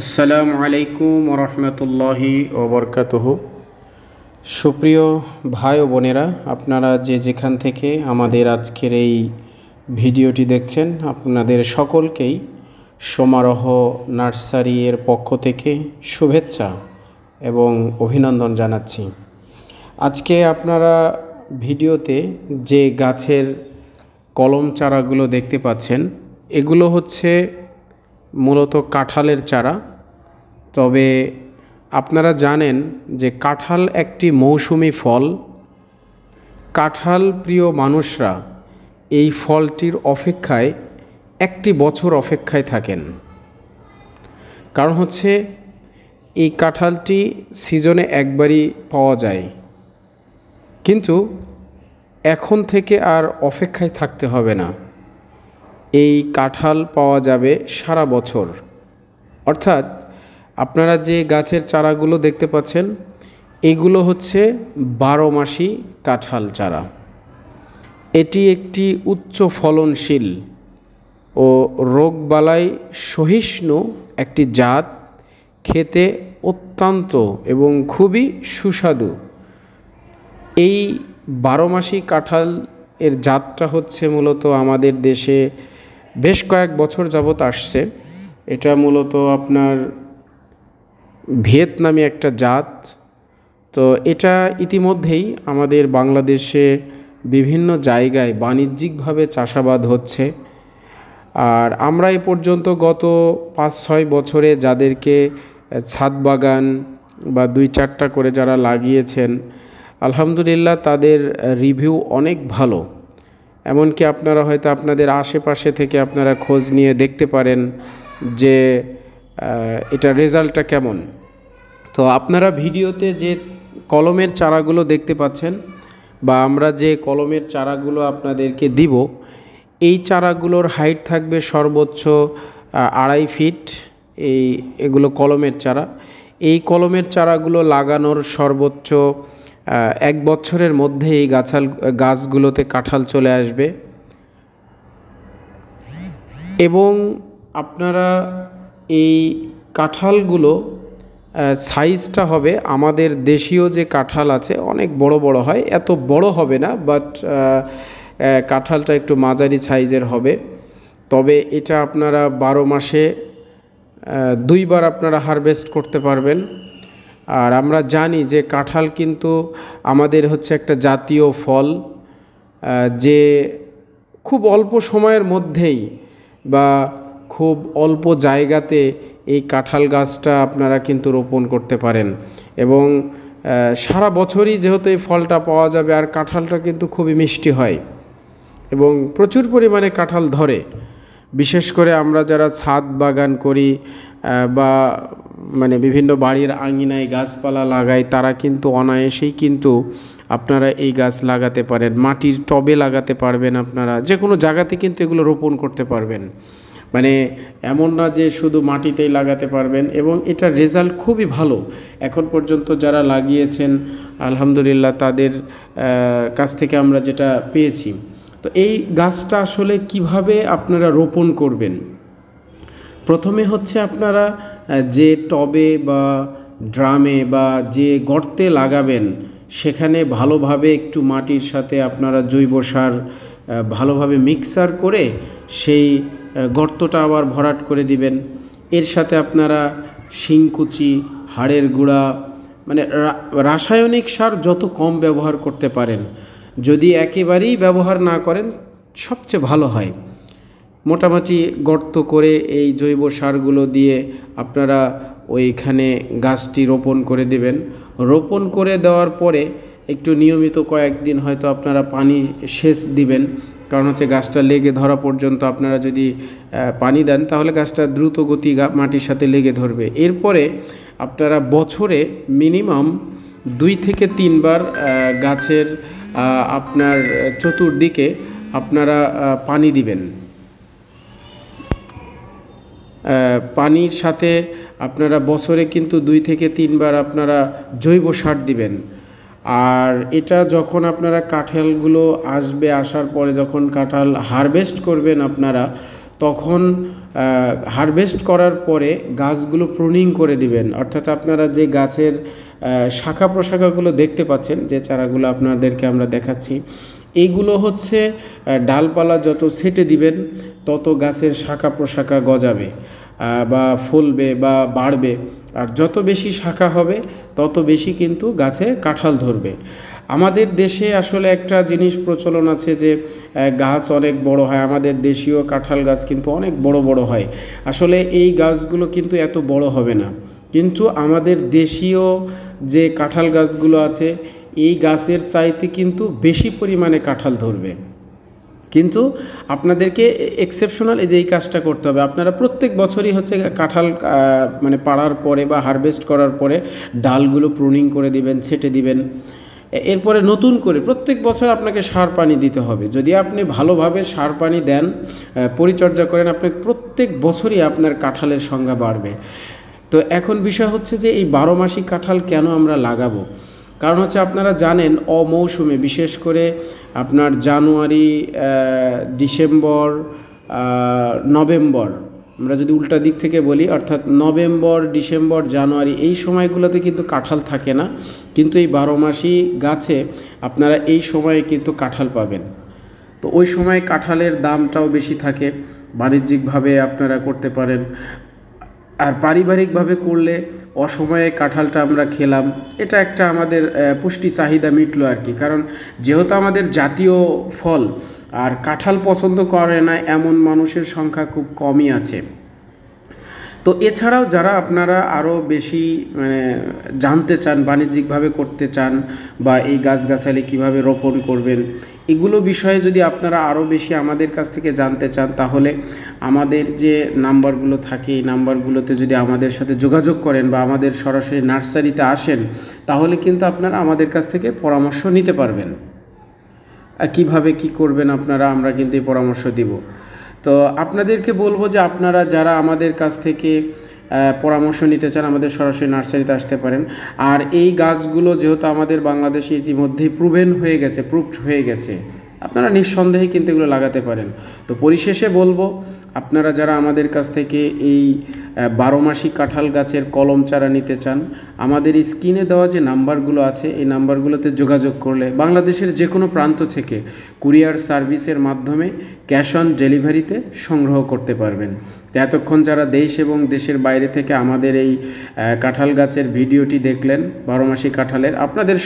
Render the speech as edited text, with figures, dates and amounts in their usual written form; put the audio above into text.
আসসালামু আলাইকুম ওরহমতুল্লাহি ওবরকাতুহু। সুপ্রিয় ভাই ও বোনেরা, আপনারা যে যেখান থেকে আমাদের আজকের এই ভিডিওটি দেখছেন, আপনাদের সকলকেই সমারোহ নার্সারি এর পক্ষ থেকে শুভেচ্ছা এবং অভিনন্দন জানাচ্ছি। আজকে আপনারা ভিডিওতে যে গাছের কলম চারাগুলো দেখতে পাচ্ছেন, এগুলো হচ্ছে মূলত কাঁঠালের চারা। তবে আপনারা জানেন যে কাঁঠাল একটি মৌসুমি ফল। কাঁঠাল প্রিয় মানুষরা এই ফলটির অপেক্ষায় একটি বছর অপেক্ষায় থাকেন। কারণ হচ্ছে এই কাঁঠালটি সিজনে একবারই পাওয়া যায়, কিন্তু এখন থেকে আর অপেক্ষায় থাকতে হবে না। এই কাঁঠাল পাওয়া যাবে সারা বছর। অর্থাৎ আপনারা যে গাছের চারাগুলো দেখতে পাচ্ছেন, এগুলো হচ্ছে 12 মাসি কাঁঠাল চারা। এটি একটি উচ্চ ফলনশীল ও রোগবালাই সহিষ্ণু একটি জাত, খেতে অত্যন্ত এবং খুবই সুস্বাদু। এই 12 মাসি কাঁঠাল এর জাতটা হচ্ছে মূলত আমাদের দেশে বেশ কয়েক বছর যাবত আসছে। এটা মূলত আপনার ভিয়েতনামি একটা জাত। তো এটা ইতিমধ্যেই আমাদের বাংলাদেশে বিভিন্ন জায়গায় বাণিজ্যিকভাবে চাষাবাদ হচ্ছে। আর আমরা এ পর্যন্ত গত 5-6 বছরে যাদেরকে ছাদ বাগান বা 2-4টা করে যারা লাগিয়েছেন, আলহামদুলিল্লাহ তাদের রিভিউ অনেক ভালো। এমনকি আপনারা হয়তো আপনাদের আশেপাশে থেকে আপনারা খোঁজ নিয়ে দেখতে পারেন যে এটা রেজাল্টটা কেমন। তো আপনারা ভিডিওতে যে কলমের চারাগুলো দেখতে পাচ্ছেন বা আমরা যে কলমের চারাগুলো আপনাদেরকে দিব, এই চারাগুলোর হাইট থাকবে সর্বোচ্চ 2.5 ফিট। এগুলো কলমের চারা। এই কলমের চারাগুলো লাগানোর সর্বোচ্চ 1 বছরের মধ্যে এই গাছগুলোতে কাঁঠাল চলে আসবে। এবং আপনারা এই কাঁঠালগুলো সাইজটা হবে আমাদের দেশীয় যে কাঁঠাল আছে, অনেক বড় বড় হয়, এত বড় হবে না, বাট কাঁঠালটা একটু মাঝারি সাইজের হবে। তবে এটা আপনারা 12 মাসে 2 বার আপনারা হারভেস্ট করতে পারবেন। আর আমরা জানি যে কাঁঠাল কিন্তু আমাদের হচ্ছে একটা জাতীয় ফল, যে খুব অল্প সময়ের মধ্যেই বা খুব অল্প জায়গাতে এই কাঁঠাল গাছটা আপনারা কিন্তু রোপণ করতে পারেন। এবং সারা বছরই যেহেতু এই ফলটা পাওয়া যাবে, আর কাঁঠালটা কিন্তু খুবই মিষ্টি হয় এবং প্রচুর পরিমাণে কাঁঠাল ধরে। বিশেষ করে আমরা যারা ছাদ বাগান করি বা বিভিন্ন বাড়ির আঙিনায় গাছপালা লাগাই, তারা কিন্তু অনায়াসেই কিন্তু আপনারা এই গাছ লাগাতে পারেন। মাটির টবে লাগাতে পারবেন, আপনারা যে কোনো জায়গাতে কিন্তু এগুলো রোপণ করতে পারবেন। এমন না যে শুধু মাটিতেই লাগাতে পারবেন। এবং এটার রেজাল্ট খুবই ভালো। এখন পর্যন্ত যারা লাগিয়েছেন আলহামদুলিল্লাহ তাদের কাছ থেকে আমরা যেটা পেয়েছি। তো এই গাছটা আসলে কিভাবে আপনারা রোপণ করবেন, প্রথমে হচ্ছে আপনারা যে টবে বা ড্রামে বা যে গর্তে লাগাবেন, সেখানে ভালোভাবে একটু মাটির সাথে আপনারা জৈব সার ভালোভাবে মিক্সার করে সেই গর্তটা আবার ভরাট করে দিবেন। এর সাথে আপনারা শিংকুচি, হাড়ের গুঁড়া, রাসায়নিক সার যত কম ব্যবহার করতে পারেন, যদি একেবারেই ব্যবহার না করেন সবচেয়ে ভালো হয়। মোটামুটি গর্ত করে এই জৈব সারগুলো দিয়ে আপনারা ওইখানে গাছটি রোপণ করে দেবেন। রোপণ করে দেওয়ার পরে একটু নিয়মিত কয়েকদিন হয়তো আপনারা পানি সেচ দিবেন। কারণ হচ্ছে গাছটা লেগে ধরা পর্যন্ত আপনারা যদি পানি দেন, তাহলে গাছটা দ্রুত গতি মাটির সাথে লেগে ধরবে। এরপরে আপনারা বছরে মিনিমাম 2 থেকে 3 বার গাছের আপনার চতুর্দিকে আপনারা পানি দিবেন। পানির সাথে আপনারা বছরে কিন্তু 2 থেকে 3 বার আপনারা জৈব সার দিবেন। আর এটা যখন আপনারা কাঁঠালগুলো আসার পরে যখন কাঁঠাল হারভেস্ট করবেন আপনারা, তখন হারভেস্ট করার পরে গাছগুলো প্রুনিং করে দিবেন। অর্থাৎ আপনারা যে গাছের শাখা প্রশাখাগুলো দেখতে পাচ্ছেন, যে চারাগুলো আপনাদেরকে আমরা দেখাচ্ছি, এইগুলো হচ্ছে ডালপালা যত ছেটে দিবেন তত গাছের শাখা প্রশাখা গজাবে বা ফুলবে বা বাড়বে। আর যত বেশি শাখা হবে তত বেশি কিন্তু গাছে কাঁঠাল ধরবে। আমাদের দেশে আসলে একটা জিনিস প্রচলন আছে যে গাছ অনেক বড় হয়, আমাদের দেশীয় কাঁঠাল গাছ কিন্তু অনেক বড় বড় হয়। আসলে এই গাছগুলো কিন্তু এত বড় হবে না, কিন্তু আমাদের দেশীয় যে কাঁঠাল গাছগুলো আছে এই গাছের চাইতে কিন্তু বেশি পরিমাণে কাঁঠাল ধরবে। কিন্তু আপনাদেরকে এক্সেপশনাল এই কাজটা করতে হবে। আপনারা প্রত্যেক বছরই হচ্ছে কাঁঠাল মানে পাড়ার পরে বা হারভেস্ট করার পরে ডালগুলো প্রুনিং করে দিবেন, ছেটে দিবেন। এরপরে নতুন করে প্রত্যেক বছর আপনাকে সার পানি দিতে হবে। যদি আপনি ভালোভাবে সার পানি দেন, পরিচর্যা করেন, আপনি প্রত্যেক বছরই আপনার কাঁঠালের সংখ্যা বাড়বে। তো এখন বিষয় হচ্ছে যে এই 12 মাসি কাঁঠাল কেন আমরা লাগাবো? কারণ হচ্ছে আপনারা জানেন অমৌসুমে, বিশেষ করে আপনার জানুয়ারি, ডিসেম্বর, নভেম্বর, আমরা যদি উল্টা দিক থেকে বলি, অর্থাৎ নভেম্বর, ডিসেম্বর, জানুয়ারি এই সময়গুলোতে কিন্তু কাঁঠাল থাকে না, কিন্তু এই 12 মাসি গাছে আপনারা এই সময়ে কিন্তু কাঁঠাল পাবেন। তো ওই সময় কাঁঠালের দামটাও বেশি থাকে, বাণিজ্যিকভাবে আপনারা করতে পারেন। আর পারিবারিকভাবে করলে অসময়ে কাঁঠালটা আমরা খেলাম, এটা একটা আমাদের পুষ্টি চাহিদা মিটলো আর কি। কারণ যেহেতু আমাদের জাতীয় ফল, আর কাঁঠাল পছন্দ করে না এমন মানুষের সংখ্যা খুব কমই আছে। তো এছাড়াও যারা আপনারা আরও বেশি জানতে চান, বাণিজ্যিকভাবে করতে চান, বা এই গাছগাছালি কীভাবে রোপণ করবেন, এগুলো বিষয়ে যদি আপনারা আরও বেশি আমাদের কাছ থেকে জানতে চান, তাহলে আমাদের যে নাম্বারগুলো থাকে এই নাম্বারগুলোতে যদি আমাদের সাথে যোগাযোগ করেন বা আমাদের সরাসরি নার্সারিতে আসেন, তাহলে কিন্তু আপনারা আমাদের কাছ থেকে পরামর্শ নিতে পারবেন। কিভাবে কি করবেন আপনারা, আমরা কিন্তু এই পরামর্শ দিব। তো আপনাদেরকে বলবো যে আপনারা যারা আমাদের কাছ থেকে পরামর্শ নিতে চান, আমাদের সরাসরি নার্সারিতে আসতে পারেন। আর এই গাছগুলো যেহেতু আমাদের বাংলাদেশে ইতিমধ্যেই প্রুভড হয়ে গেছে, আপনারা নিঃসন্দেহে কিন্তু এগুলো লাগাতে পারেন। তো পরিশেষে বলবো, আপনারা যারা আমাদের কাছ থেকে এই 12 মাসি কাঁঠাল গাছের কলম চারা নিতে চান, আমাদের স্ক্রিনে দেওয়া যে নাম্বারগুলো আছে এই নাম্বারগুলোতে যোগাযোগ করলে বাংলাদেশের যে কোনো প্রান্ত থেকে কুরিয়ার সার্ভিসের মাধ্যমে ক্যাশ অন ডেলিভারিতে সংগ্রহ করতে পারবেন। তো এতক্ষণ যারা দেশ এবং দেশের বাইরে থেকে আমাদের এই কাঁঠাল গাছের ভিডিওটি দেখলেন, 12 মাসি কাঁঠালের, আপনাদের